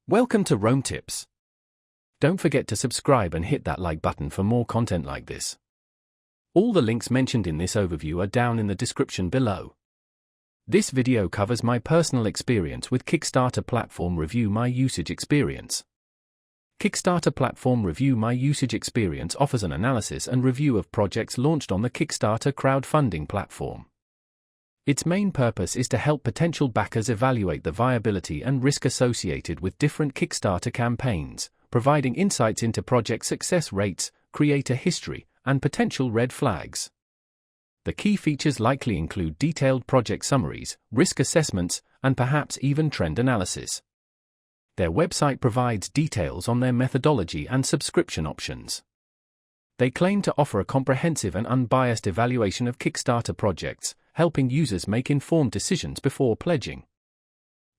Welcome to Rome Tips. Don't forget to subscribe and hit that like button for more content like this. All the links mentioned in this overview are down in the description below. This video covers my personal experience with Kickstarter Platform Review My Usage Experience. Kickstarter Platform Review My Usage Experience offers an analysis and review of projects launched on the Kickstarter crowdfunding platform. Its main purpose is to help potential backers evaluate the viability and risk associated with different Kickstarter campaigns, providing insights into project success rates, creator history, and potential red flags. The key features likely include detailed project summaries, risk assessments, and perhaps even trend analysis. Their website provides details on their methodology and subscription options. They claim to offer a comprehensive and unbiased evaluation of Kickstarter projects, helping users make informed decisions before pledging.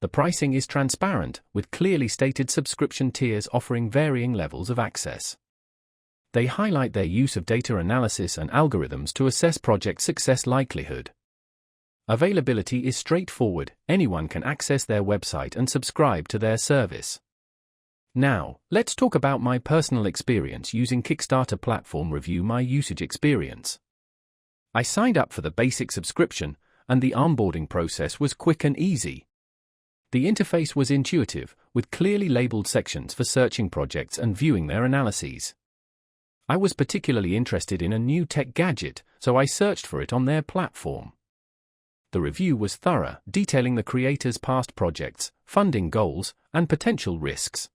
The pricing is transparent, with clearly stated subscription tiers offering varying levels of access. They highlight their use of data analysis and algorithms to assess project success likelihood. Availability is straightforward, anyone can access their website and subscribe to their service. Now, let's talk about my personal experience using Kickstarter Platform Review My Usage Experience. I signed up for the basic subscription, and the onboarding process was quick and easy. The interface was intuitive, with clearly labeled sections for searching projects and viewing their analyses. I was particularly interested in a new tech gadget, so I searched for it on their platform. The review was thorough, detailing the creator's past projects, funding goals, and potential risks.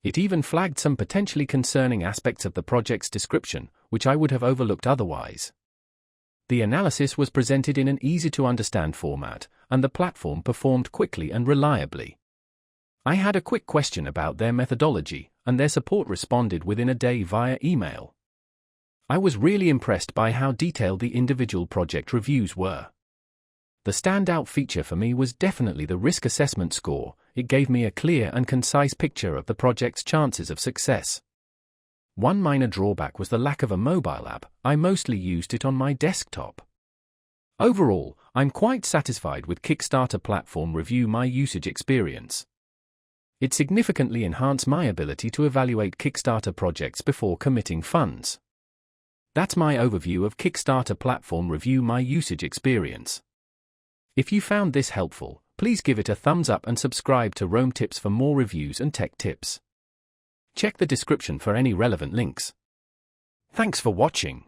It even flagged some potentially concerning aspects of the project's description, which I would have overlooked otherwise. The analysis was presented in an easy-to-understand format, and the platform performed quickly and reliably. I had a quick question about their methodology, and their support responded within a day via email. I was really impressed by how detailed the individual project reviews were. The standout feature for me was definitely the risk assessment score. It gave me a clear and concise picture of the project's chances of success. One minor drawback was the lack of a mobile app. I mostly used it on my desktop. Overall, I'm quite satisfied with Kickstarter Platform Review My Usage Experience. It significantly enhanced my ability to evaluate Kickstarter projects before committing funds. That's my overview of Kickstarter Platform Review My Usage Experience. If you found this helpful, please give it a thumbs up and subscribe to Rome Tips for more reviews and tech tips. Check the description for any relevant links. Thanks for watching.